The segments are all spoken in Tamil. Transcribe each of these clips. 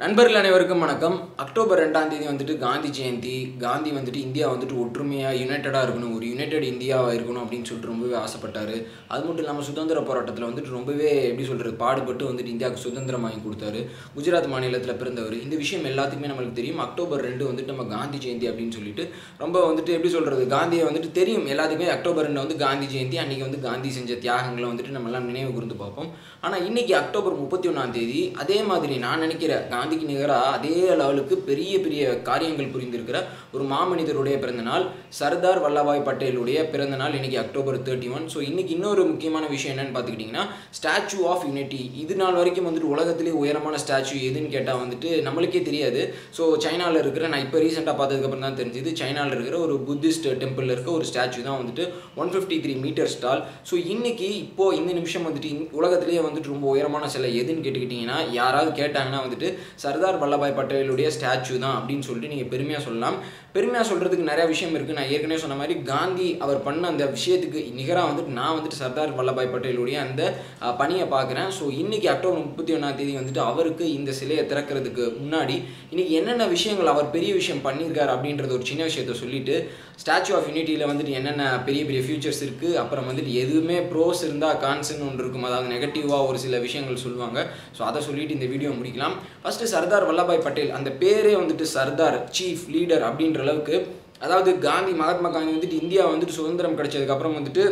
நண்பர்கள் அனைவருக்கும் வணக்கம். அக்டோபர் 2ஆம் தேதி வந்துட்டு காந்தி ஜெயந்தி. காந்தி வந்துட்டு இந்தியா வந்துட்டு ஒற்றுமையாக யுனைட்டடாக இருக்கணும், ஒரு யுனைடெட் இந்தியாவாக இருக்கணும் அப்படின்னு சொல்லிட்டு ரொம்பவே ஆசைப்பட்டார். அது மட்டும் இல்லாமல் சுதந்திர போராட்டத்தில் வந்துட்டு ரொம்பவே எப்படி சொல்கிறது பாடுபட்டு வந்துட்டு இந்தியாவுக்கு சுதந்திரம் வாங்கி கொடுத்தாரு. குஜராத் மாநிலத்தில் பிறந்தவர். இந்த விஷயம் எல்லாத்துக்குமே நம்மளுக்கு தெரியும். அக்டோபர் 2 வந்துட்டு நம்ம காந்தி ஜெயந்தி அப்படின்னு சொல்லிட்டு ரொம்ப வந்துட்டு எப்படி சொல்கிறது காந்தியை வந்துட்டு தெரியும் எல்லாத்துக்குமே. அக்டோபர் 2 வந்து காந்தி ஜெயந்தி. அன்றைக்கி வந்து காந்தி செஞ்ச தியாகங்களை வந்துட்டு நம்மளாம் நினைவு கூர்ந்து பார்ப்போம். ஆனால் இன்றைக்கி அக்டோபர் 31ஆம் தேதி அதே மாதிரி நான் நினைக்கிறேன் காந்திக்கு நிகராக அதே லெவலுக்கு பெரிய பெரிய காரியங்கள் புரிந்திருக்கிற ஒரு மாமனிதருடைய பிறந்தநாள், சர்தார் வல்லபாய் பட்டேலுடைய பிறந்தநாள் இன்னைக்கு அக்டோபர் 31. ஸோ இன்னைக்கு இன்னொரு முக்கியமான விஷயம் என்னன்னு பார்த்துக்கிட்டிங்கன்னா ஸ்டாச்சு ஆஃப் யூனிட்டி. இது நாள் வரைக்கும் வந்துட்டு உலகத்திலே உயரமான ஸ்டாச்சு எதுன்னு கேட்டால் வந்துட்டு நம்மளுக்கே தெரியாது. ஸோ சைனாவில் இருக்கிற, நான் இப்போ ரீசெண்டாக பார்த்ததுக்கப்புறம் தான் தெரிஞ்சுது, சைனாவில் இருக்கிற ஒரு புத்திஸ்ட் டெம்பிளில் இருக்க ஒரு ஸ்டாச்சு தான் வந்துட்டு 153 மீட்டர்ஸ் டால். ஸோ இன்னைக்கு இப்போது இந்த நிமிஷம் வந்துட்டு உலகத்திலேயே வந்துட்டு ரொம்ப உயரமான சிலை எதுன்னு கேட்டுக்கிட்டிங்கன்னா யாராவது கேட்டாங்கன்னா வந்துட்டு சர்தார் வல்லபாய் பட்டேலுடைய ஸ்டாச்சு தான் அப்படின்னு சொல்லிட்டு நீங்கள் பெருமையாக சொல்லலாம். பெருமையாக சொல்கிறதுக்கு நிறையா விஷயம் இருக்குது. நான் ஏற்கனவே சொன்ன மாதிரி காந்தி அவர் பண்ண அந்த விஷயத்துக்கு நிகராக வந்துட்டு நான் வந்துட்டு சர்தார் வல்லபாய் பட்டேலுடைய அந்த பணியை பார்க்குறேன். ஸோ இன்றைக்கி அக்டோபர் 31ஆம் தேதி வந்துட்டு அவருக்கு இந்த சிலையை திறக்கிறதுக்கு முன்னாடி இன்றைக்கி என்னென்ன விஷயங்கள் அவர் பெரிய விஷயம் பண்ணியிருக்கார் அப்படின்றது ஒரு சின்ன விஷயத்த சொல்லிவிட்டு ஸ்டாச்சு ஆஃப் யூனிட்டியில் வந்துட்டு என்னென்ன பெரிய பெரிய ஃபியூச்சர்ஸ் இருக்குது, அப்புறம் வந்துட்டு எதுவுமே ப்ரோஸ் இருந்தால் கான்ஸ்ன்னு ஒன்று இருக்கும், அதாவது நெகட்டிவாக ஒரு சில விஷயங்கள் சொல்லுவாங்க. ஸோ அதை சொல்லிட்டு இந்த வீடியோ முடிக்கலாம். ஃபஸ்ட்டு சர்தார் வல்லபாய் பட்டேல் அந்த பேரே வந்துட்டு சர்தார், சீஃப் லீடர் அப்படின்ற அளவுக்கு, அதாவது மகாத்மா காந்தி வந்துட்டு இந்தியா வந்துட்டு சுதந்திரம் கிடைச்சதுக்கப்புறம் வந்துட்டு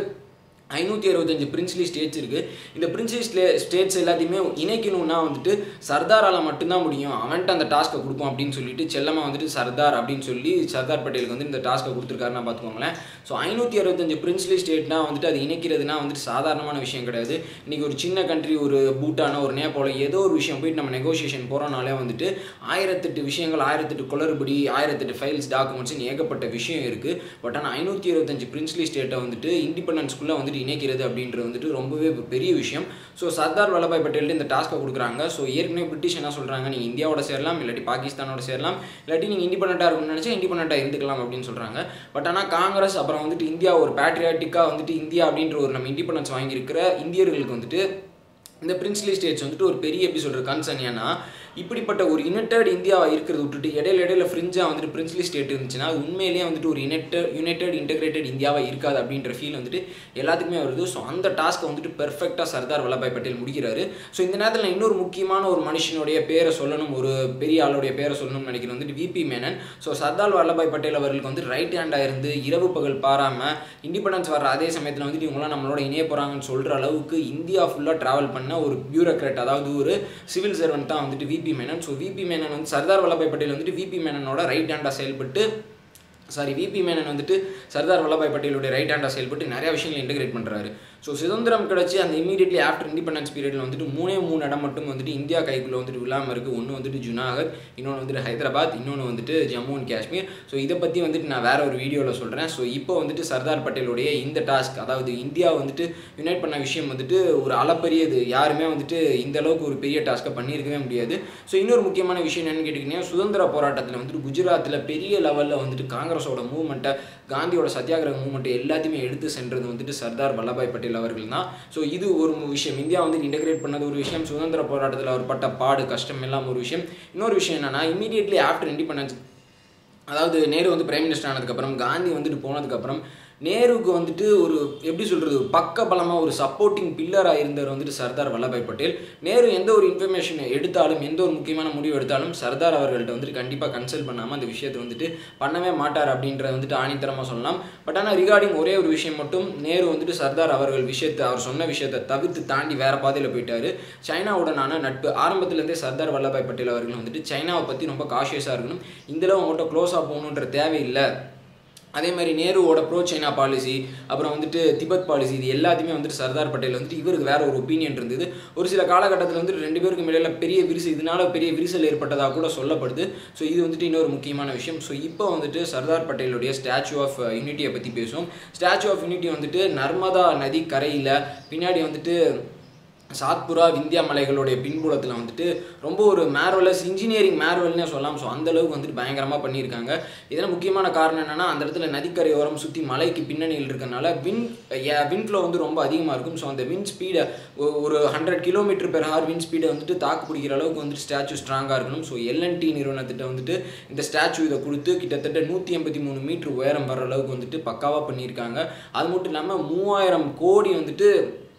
565 பிரின்ஸ்லி ஸ்டேட்ஸ் இருக்குது. இந்த பிரின்ஸ்லி ஸ்டேட்ஸ் எல்லாத்தையுமே இணைக்கணும்னா வந்துட்டு சர்தாரால் மட்டும்தான் முடியும், அவன்ட்டு அந்த டாஸ்க்கை கொடுப்போம் அப்படின்னு சொல்லிட்டு செல்லமாக வந்துட்டு சர்தார் அப்படின்னு சொல்லி சர்தார் பட்டேலுக்கு வந்து இந்த டாஸ்க்கை கொடுத்துருக்காருன்னா பார்த்துக்கோங்களேன். ஸோ 565 பிரின்ஸ்லி ஸ்டேட்னா வந்துட்டு அது இணைக்கிறதுனா வந்துட்டு சாதாரணமான விஷயம் கிடையாது. இன்றைக்கி ஒரு சின்ன கண்ட்ரி, ஒரு பூட்டானோ ஒரு நேபாளோ ஏதோ ஒரு விஷயம் போயிட்டு நம்ம நெகோசியேஷன் போகிறோனாலே வந்துட்டு 1008 விஷயங்கள், 1008 குளறுபடி, 1008 ஃபைல்ஸ், டாக்குமெண்ட்ஸ்னு ஏகப்பட்ட விஷயம் இருக்குது. பட் ஆனால் 565 பிரின்ஸ்லி ஸ்டேட்டை வந்துட்டு இண்டிபெண்டன்ஸ்குள்ளே வந்துட்டு இணைக்கிறது அப்படின்றது வந்துட்டு ரொம்பவே பெரிய விஷயம். ஸோ சர்தார் வல்லபாய் பட்டேல்ட்டு இந்த டாஸ்க்கை கொடுக்குறாங்க. ஸோ ஏற்கனவே பிரிட்டிஷ் என்ன சொல்கிறாங்க, நீங்கள் இந்தியாவோட சேரலாம், இல்லாட்டி பாகிஸ்தானோட சேரலாம், இல்லாட்டி நீங்கள் இண்டிபெண்டண்ட்டாக இருக்கணும்னு நினச்சா இண்டிபெண்டண்ட்டாக இருந்துக்கலாம் அப்படின்னு சொல்கிறாங்க. பட் ஆனால் காங்கிரஸ் அப்புறம் வந்துட்டு இந்தியா ஒரு பேட்ரியாட்டிக்காக வந்துட்டு இந்தியா அப்படின்ற ஒரு நம்ம இண்டிபெண்டன்ஸ் வாங்கியிருக்கிற இந்தியர்களுக்கு வந்துட்டு இந்த பிரின்ஸ்லி ஸ்டேட்ஸ் வந்துட்டு ஒரு பெரிய எப்படி சொல்கிற கன்சர்ன். ஏன்னா இப்படிப்பட்ட ஒரு யுனைடெட் இந்தியாவை இருக்கிறத விட்டுட்டு இடையில ஃப்ரிஞ்சாக வந்துட்டு பிரின்ஸ்லி ஸ்டேட் இருந்துச்சுன்னா உண்மையிலேயே வந்துட்டு ஒரு யுனைடெட் இன்டெகிரேட்டட் இந்தியாவாக இருக்காது அப்படின்ற ஃபீல் வந்துட்டு எல்லாத்துக்குமே வருது. ஸோ அந்த டாஸ்க்கை வந்துட்டு பெர்ஃபெக்டாக சர்தார் வல்லபாய் பட்டேல் முடிக்கிறாரு. ஸோ இந்த நேரத்தில் இன்னொரு முக்கியமான ஒரு மனுஷனுடைய பேரை சொல்லணும், ஒரு பெரிய ஆளுடைய பேரை சொல்லணும்னு நினைக்கிறேன், வந்துட்டு விபி மேனன். ஸோ சர்தார் வல்லபாய் பட்டேல் அவர்களுக்கு வந்து ரைட் ஹேண்டாக இருந்து இரவு பகல் பாராமல் இண்டிபெண்டன்ஸ் வர அதே சமயத்தில் வந்துட்டு இவங்களாம் நம்மளோட இணைய போகிறாங்கன்னு சொல்கிற அளவுக்கு இந்தியா ஃபுல்லாக ட்ராவல் பண்ண ஒரு பியூரோக்ராட், அதாவது ஒரு சிவில் சர்வெண்ட் தான் வந்துட்டு விபி மேனன். ஸோ விபி மேனன் வந்து சர்தார் வல்லபாய் பட்டேல் வந்துட்டு விபி மேனனோட ரைட் ஹேண்டாக செயல்பட்டு விபி மேனன் வந்துட்டு சர்தார் வல்லபாய் பட்டேலுடைய ரைட் ஹேண்டாக செயல்பட்டு நிறையா விஷயங்களை இன்டெகிரேட் பண்ணுறாரு. ஸோ சுதந்திரம் கிடச்சி அந்த இமீடியட்லி ஆஃப்டர் இண்டிபெண்டன்ஸ் பீரியடில் வந்துட்டு 3 இடம் மட்டும் வந்துட்டு இந்தியா கைக்குள்ளே வந்துட்டு விழாமல் இருக்குது. ஒன்று வந்துட்டு ஜுனாகத், இன்னொன்று வந்துட்டு ஹைதராபாத், இன்னொன்று வந்துட்டு ஜம்மு அண்ட் காஷ்மீர். ஸோ இதை பற்றி வந்துட்டு நான் வேறு ஒரு வீடியோவில் சொல்கிறேன். ஸோ இப்போ வந்துட்டு சர்தார் பட்டேலுடைய இந்த டாஸ்க், அதாவது இந்தியா வந்துட்டு யுனைட் பண்ண விஷயம் வந்துட்டு ஒரு அளப்பரியது. யாருமே வந்துட்டு இந்த அளவுக்கு ஒரு பெரிய டாஸ்க்கை பண்ணியிருக்கவே முடியாது. ஸோ இன்னொரு முக்கியமான விஷயம் என்னென்னு கேட்டிங்கன்னா, சுதந்திர போராட்டத்தில் வந்துட்டு குஜராத்தில் பெரிய லெவலில் வந்துட்டு காங்கிரஸோட மூவ்மெண்ட்டை, காந்தியோட சத்தியாகிரக மூவ்மெண்ட்டை எல்லாத்தையுமே எடுத்து சென்றது வந்துட்டு சர்தார் வல்லபாய் பட்டேல் அவர்கள் தான். ஸோ இது ஒரு விஷயம். இந்தியா வந்து இன்டெகிரேட் பண்ணது ஒரு விஷயம், சுதந்திர போராட்டத்தில் அவர் பட்ட பாடு கஷ்டம் எல்லாம் ஒரு விஷயம். இன்னொரு விஷயம் என்னன்னா, இமீடியட்லி ஆஃப்டர் இண்டிபெண்டன்ஸ், அதாவது நேரு வந்து பிரைம் மினிஸ்டர் ஆனதுக்கப்புறம், காந்தி வந்துட்டு போனதுக்கப்புறம் நேருக்கு வந்துட்டு ஒரு எப்படி சொல்கிறது பக்க பலமாக ஒரு சப்போர்ட்டிங் பில்லராக இருந்தவர் வந்துட்டு சர்தார் வல்லபாய் பட்டேல். நேரு எந்த ஒரு இன்ஃபர்மேஷன் எடுத்தாலும், எந்த ஒரு முக்கியமான முடிவு எடுத்தாலும் சர்தார் அவர்கள்ட்ட வந்துட்டு கண்டிப்பாக கன்சல்ட் பண்ணாமல் அந்த விஷயத்தை வந்துட்டு பண்ணவே மாட்டார் அப்படின்றத வந்துட்டு ஆணித்தரமாக சொல்லலாம். பட் ஆனால் ரிகார்டிங் ஒரே ஒரு விஷயம் மட்டும், நேரு வந்துட்டு சர்தார் அவர்கள் விஷயத்தை, அவர் சொன்ன விஷயத்தை தவிர்த்து தாண்டி வேறு பாதையில் போயிட்டார். சைனாவுடனான நட்பு ஆரம்பத்துலேருந்தே சர்தார் வல்லபாய் பட்டேல் அவர்கள் வந்துட்டு சைனாவை பற்றி ரொம்ப காஷியஸாக இருக்கணும், இந்தளவு அவங்கள்ட்ட க்ளோஸாக போகணுன்ற தேவையில்லை. அதே மாதிரி நேருவோட ப்ரோ சைனா பாலிசி, அப்புறம் வந்துட்டு திபெத் பாலிசி, இது எல்லாத்தையுமே வந்துட்டு சர்தார் பட்டேல் வந்துட்டு இவருக்கு வேறு ஒரு ஒப்பீனியன் இருந்தது. ஒரு சில காலகட்டத்தில் வந்துட்டு 2 பேருக்கு இடையில பெரிய இதனால பெரிய விரிசல் ஏற்பட்டதாக கூட சொல்லப்படுது. ஸோ இது வந்துட்டு இன்னொரு முக்கியமான விஷயம். ஸோ இப்போ வந்துட்டு சர்தார் பட்டேலுடைய ஸ்டாச்சு ஆஃப் யூனிட்டியை பற்றி பேசுவோம். ஸ்டாச்சு ஆஃப் யூனிட்டி வந்துட்டு நர்மதா நதி கரையில் பின்னாடி வந்துட்டு சாத்புரா விந்தியா மலைகளுடைய பின்புலத்தில் வந்துட்டு ரொம்ப ஒரு மேர்வலஸ் இன்ஜினியரிங் மேர்வல்னே சொல்லலாம். ஸோ அந்தளவுக்கு வந்துட்டு பயங்கரமாக பண்ணியிருக்காங்க. இதில் முக்கியமான காரணம் என்னென்னா அந்த இடத்துல நதிக்கரையோரம் சுற்றி மலைக்கு பின்னணியில் இருக்கனால விண்ட் ஃப்ளோ வந்து ரொம்ப அதிகமாக இருக்கும். ஸோ அந்த விண்ட் ஸ்பீடை ஒரு 100 km/h விண்ட் ஸ்பீடை வந்துட்டு தாக்கு பிடிக்கிற அளவுக்கு வந்துட்டு ஸ்டாச்சு ஸ்ட்ராங்காக இருக்கணும். ஸோ எல்என்டி நிறுவனத்திட்ட வந்துட்டு இந்த ஸ்டாச்சு இதை கொடுத்து கிட்டத்தட்ட 183 மீட்டர் உயரம் வர அளவுக்கு வந்துட்டு பக்காவாக பண்ணியிருக்காங்க. அது மட்டும் இல்லாமல் 3000 கோடி வந்துட்டு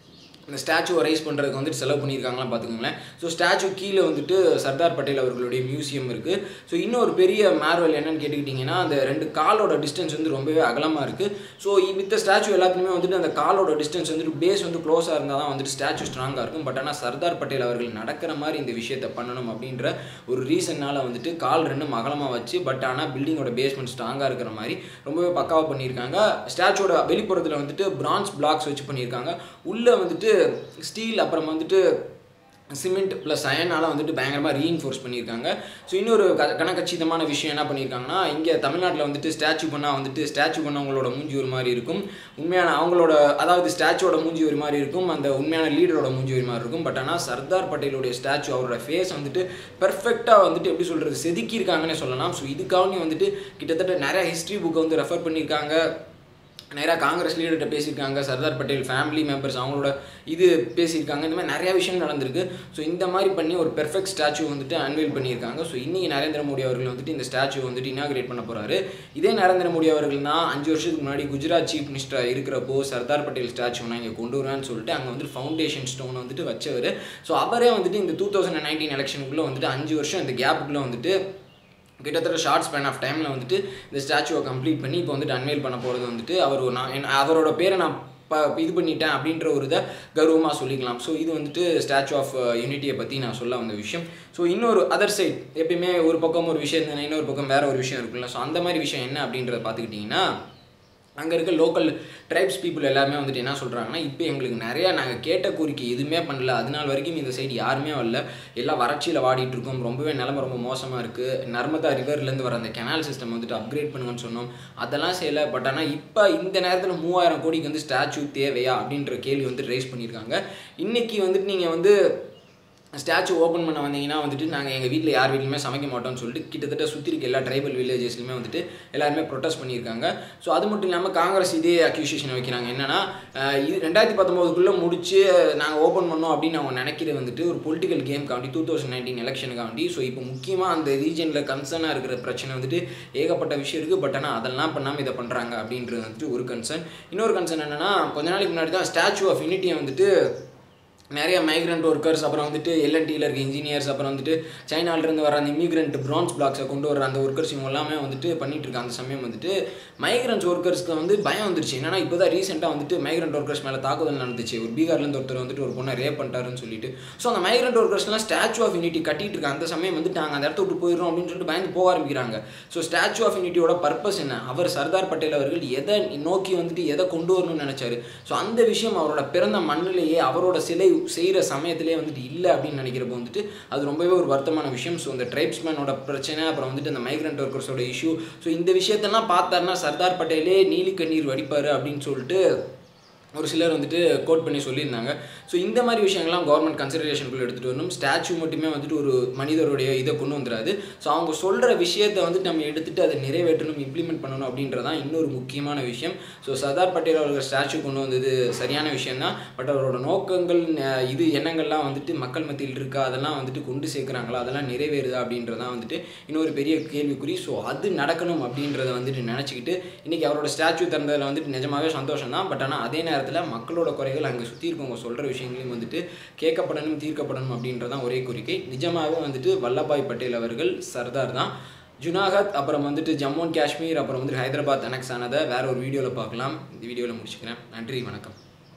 இந்த ஸ்டாச்சுவை ரைஸ் பண்ணுறதுக்கு வந்துட்டு செலவு பண்ணியிருக்காங்களாம் பார்த்துக்கோங்களேன். ஸோ ஸ்டாச்சு கீழே வந்துட்டு சர்தார் பட்டேல் அவர்களுடைய மியூசியம் இருக்குது. ஸோ இன்னொரு பெரிய மேர்வல் என்னன்னு கேட்டுக்கிட்டிங்கன்னா அந்த 2 காலோட டிஸ்டன்ஸ் வந்து ரொம்பவே அகலமாக இருக்குது. ஸோ இந்த ஸ்டாச்சு எல்லாத்துலேயுமே வந்துட்டு அந்த காலோட டிஸ்டன்ஸ் வந்துட்டு பேஸ் வந்து க்ளோஸாக இருந்தால் தான் வந்துட்டு ஸ்டாச்சு ஸ்ட்ராங்காக இருக்கும். பட் ஆனால் சர்தார் பட்டேல் அவர்கள் நடக்கிற மாதிரி இந்த விஷயத்தை பண்ணணும் அப்படின்ற ஒரு ரீசன்னால் வந்துட்டு கால் 2 அகலமாக வச்சு பட் ஆனால் பில்டிங்கோட பேஸ்மெண்ட் ஸ்ட்ராங்காக இருக்கிற மாதிரி ரொம்பவே பக்காவாக பண்ணியிருக்காங்க. ஸ்டாச்சோட வெளிப்புறத்தில் வந்துட்டு பிரான்ஸ் பிளாக்ஸ் வச்சு பண்ணியிருக்காங்க. உள்ளே வந்துட்டு ஸ்டீல் அப்புறம் வந்துட்டு சிமெண்ட் ப்ளஸ் அயனால் வந்துட்டு பயங்கரமாக ரீஇன்ஃபோர்ஸ் பண்ணியிருக்காங்க. ஸோ இன்னொரு கனகச்சிதமான விஷயம் என்ன பண்ணியிருக்காங்கன்னா இங்கே தமிழ்நாட்டில் வந்துட்டு ஸ்டாச்சு பண்ணவங்களோட மூஞ்சி ஒரு மாதிரி இருக்கும். உண்மையான அவங்களோட அதாவது ஸ்டாச்சுவோட மூஞ்சி ஒரு மாதிரி இருக்கும். அந்த உண்மையான லீடரோட மூஞ்சி ஒரு மாதிரி இருக்கும். பட் ஆனால் சர்தார் பட்டேலுடைய ஸ்டாச்சு அவரோட ஃபேஸ் வந்துட்டு பெர்ஃபெக்டாக வந்துட்டு எப்படி சொல்கிறது செதுக்கியிருக்காங்கன்னே சொல்லலாம். ஸோ இதுக்காக வந்துட்டு கிட்டத்தட்ட நிறையா ஹிஸ்ட்ரி புக்கை வந்து ரெஃபர் பண்ணியிருக்காங்க. நிறையா காங்கிரஸ் லீடர்கிட்ட பேசியிருக்காங்க. சர்தார் பட்டேல் ஃபேமிலி மெம்பர்ஸ் அவங்களோட இது பேசியிருக்காங்க. இந்த மாதிரி நிறையா விஷயம் நடந்திருக்கு. ஸோ இந்த மாதிரி பண்ணி ஒரு பெர்ஃபெக்ட் ஸ்டாச்சு வந்துட்டு அன்வீல் பண்ணியிருக்காங்க. ஸோ இன்றைக்கி நரேந்திர மோடி அவர்கள் வந்துட்டு இந்த ஸ்டாச்சு வந்துட்டு இனாகிரேட் பண்ண போகிறாரு. இதே நரேந்திர மோடி அவர்கள் தான் 5 வருஷத்துக்கு முன்னாடி குஜராத் சீஃப் மினிஸ்டராக இருக்கிறப்போ சர்தார் பட்டேல் ஸ்டாச்சு நான் இங்கே கொண்டு வருவேன்னு சொல்லிட்டு அங்கே வந்துட்டு ஃபவுண்டேஷன் ஸ்டோன் வந்துட்டு வச்சவர். ஸோ அவரே வந்துட்டு இந்த 2019 எலெக்ஷனுக்குள்ளே வந்துட்டு 5 வருஷம் இந்த கேப்புக்குள்ளே வந்துட்டு கிட்டத்தட்ட ஷார்ட் ஸ்பேன் ஆஃப் டைமில் வந்துட்டு இந்த ஸ்டாச்சுவை கம்ப்ளீட் பண்ணி இப்போ வந்துட்டு அன்வெயில் பண்ண போகிறது வந்துட்டு அவரோட பேரை நான் இது பண்ணிட்டேன் அப்படின்ற ஒரு இதை கௌரவமாக சொல்லிக்கலாம். ஸோ இது வந்துட்டு ஸ்டாச்சு ஆஃப் யூனிட்டியை பற்றி நான் சொல்ல வந்த விஷயம். ஸோ இன்னொரு அதர் சைட் எப்பயுமே ஒரு பக்கம் ஒரு விஷயம் இருந்ததுன்னா இன்னொரு பக்கம் வேறு ஒரு விஷயம் இருக்குல்ல. ஸோ அந்த மாதிரி விஷயம் என்ன அப்படின்றத பார்த்துக்கிட்டிங்கன்னா அங்கே இருக்க லோக்கல் ட்ரைப்ஸ் பீப்புள் எல்லாருமே வந்துட்டு என்ன சொல்கிறாங்கன்னா இப்போ எங்களுக்கு நிறையா நாங்கள் கேட்ட கோரிக்கை எதுவுமே பண்ணல. அதனால் வரைக்கும் இந்த சைடு யாருமே வரல. எல்லாம் வறட்சியில் வாடிட்டு இருக்கோம். ரொம்பவே நிலமை ரொம்ப மோசமாக இருக்குது. நர்மதா ரிவர்லேருந்து வர அந்த கெனால் சிஸ்டம் வந்துட்டு அப்கிரேட் பண்ணுங்கன்னு சொன்னோம். அதெல்லாம் செய்யலை. பட் ஆனால் இப்போ இந்த நேரத்தில் 3000 கோடிக்கு வந்து ஸ்டாச்சு தேவையா அப்படின்ற கேள்வி வந்து ரைஸ் பண்ணியிருக்காங்க. இன்றைக்கி வந்துட்டு நீங்கள் வந்து ஸ்டாச்சு ஓப்பன் பண்ண வந்தீங்கன்னா வந்துட்டு நாங்கள் எங்கள் வீட்டில் யார் வீட்லையுமே சமைக்க மாட்டோம்னு சொல்லிட்டு கிட்டத்தட்ட சுற்றி இருக்க எல்லா ட்ரைபல் வில்லேஜஸ்லையுமே வந்துட்டு எல்லாருமே ப்ரொட்டஸ்ட் பண்ணியிருக்காங்க. ஸோ அது மட்டும் இல்லாமல் காங்கிரஸ் இதே அக்யூசியேஷன் வைக்கிறாங்க. என்னன்னா இது 2019 முடிச்சு நாங்கள் ஓப்பன் பண்ணோம் அப்படின்னு அவங்க நினைக்கிறது வந்துட்டு ஒரு பொலிட்டிக்கல் கேம்காண்டி 2019 எலெக்ஷனுக்காண்டி. ஸோ இப்போ முக்கியமாக அந்த ரீஜனில் கன்சர்னாக இருக்கிற பிரச்சனை வந்துட்டு ஏகப்பட்ட விஷயம் இருக்குது. பட் ஆனால் அதெல்லாம் பண்ணாமல் இதை பண்ணுறாங்க அப்படின்றது வந்துட்டு ஒரு கன்சர்ன். இன்னொரு கன்சர்ன் என்னென்னா கொஞ்ச நாளைக்கு முன்னாடி தான் ஸ்டாச்சு ஆஃப் யூனிட்டியை வந்துட்டு நிறைய மைக்ரண்ட் ஒர்க்கர்ஸ் அப்புறம் வந்துட்டு எல்என்டியில் இருக்க இன்ஜினியர்ஸ் அப்புறம் வந்துட்டு சைனாலிருந்து வர அந்த இமிகிரண்ட் பிரான்ஸ் பிளாக்ஸை கொண்டு வர அந்த ஒர்க்கர்ஸ் இவங்க எல்லாமே வந்துட்டு பண்ணிட்டு இருக்காங்க. அந்த சமயம் வந்துட்டு மைக்ரண்ட்ஸ் ஒர்க்கர்ஸ்க்கு வந்து பயம் வந்துருச்சு. என்னன்னா இப்போ தான் ரீசெண்டாக வந்துட்டு மைக்ரண்ட் ஒர்க்கர்ஸ் மேலே தாக்குதல் நடந்துச்சு. ஒரு பீகார்லேருந்து ஒருத்தர் வந்துட்டு ஒரு பொண்ணை ரேப் பண்ணிட்டாருன்னு சொல்லிட்டு. ஸோ அந்த மைக்ரண்ட் ஒர்க்கர்ஸ்லாம் ஸ்டாச்சு ஆஃப் யூனிட்டி கட்டிட்டு இருக்காங்க. அந்த சமயம் வந்துட்டு நாங்கள் அந்த இடத்த விட்டு போயிடுறோம் அப்படின்னு சொல்லிட்டு பயந்து போக ஆரம்பிக்கிறாங்க. ஸோ ஸ்டாச்சு ஆஃப் யூனிட்டியோட பர்பஸ் என்ன? அவர் சர்தார் பட்டேல் அவர்கள் எதை நோக்கி வந்துட்டு எதை கொண்டு வரணும்னு நினைச்சாரு. ஸோ அந்த விஷயம் அவரோட பிறந்த மண்ணிலேயே அவரோட சிலை செய்கிற சமயத்திலே வந்துட்டு இல்லை அப்படின்னு நினைக்கிறப்போ வந்துட்டு அது ரொம்பவே ஒரு வருத்தமான விஷயம். ஸோ இந்த ட்ரைப்ஸ்மேனோட பிரச்சனை அப்புறம் வந்துட்டு அந்த மைக்ரண்ட் ஒர்க்கர்ஸோட இஷ்யூ. ஸோ இந்த விஷயத்தெல்லாம் பார்த்தாருன்னா சர்தார் பட்டேலே நீலி கண்ணீர் வடிப்பார் அப்படின்னு சொல்லிட்டு ஒரு சிலர் வந்துட்டு கோட் பண்ணி சொல்லியிருந்தாங்க. ஸோ இந்த மாதிரி விஷயங்கள்லாம் கவர்மெண்ட் கன்சிடரேஷனுக்குள்ளே எடுத்துகிட்டு வரணும். ஸ்டாச்சு மட்டுமே வந்துட்டு ஒரு மனிதருடைய இதை கொண்டு வந்துடாது. ஸோ அவங்க சொல்கிற விஷயத்தை வந்துட்டு நம்ம எடுத்துகிட்டு அதை நிறைவேற்றணும், இம்ப்ளிமெண்ட் பண்ணணும் அப்படின்றதான் இன்னொரு முக்கியமான விஷயம். ஸோ சர்தார் பட்டேல் அவர்கள் ஸ்டாச்சு கொண்டு வந்தது சரியான விஷயந்தான். பட் அவரோட நோக்கங்கள் இது எண்ணங்கள்லாம் வந்துட்டு மக்கள் மத்தியில் இருக்கா, அதெல்லாம் வந்துட்டு கொண்டு சேர்க்குறாங்களா, அதெல்லாம் நிறைவேறுதா அப்படின்றதான் வந்துட்டு இன்னொரு பெரிய கேள்விக்குறி. ஸோ அது நடக்கணும் அப்படின்றத வந்துட்டு நினச்சிக்கிட்டு இன்றைக்கி அவரோட ஸ்டாச்சு திறந்ததில் வந்துட்டு நிஜமாகவே சந்தோஷம் தான். பட் ஆனால் அதே நேரத்தில் மக்களோட குறைகள் அங்கே சுற்றி இருக்கவங்க சொல்கிற விஷயங்களையும் வந்துட்டு கேட்கப்படணும், தீர்க்கப்படணும் அப்படின்றதான் ஒரே கோரிக்கை. நிஜமாகவே வந்துட்டு வல்லபாய் பட்டேல் அவர்கள் சர்தார் தான். ஜுனாகத் அப்புறம் வந்துட்டு ஜம்மு அண்ட் காஷ்மீர் அப்புறம் வந்துட்டு ஹைதராபாத் அனெக்ஸ் ஆனதை வேற ஒரு வீடியோவில் பார்க்கலாம். இந்த வீடியோவில் முடிச்சுக்கிறேன். நன்றி, வணக்கம்.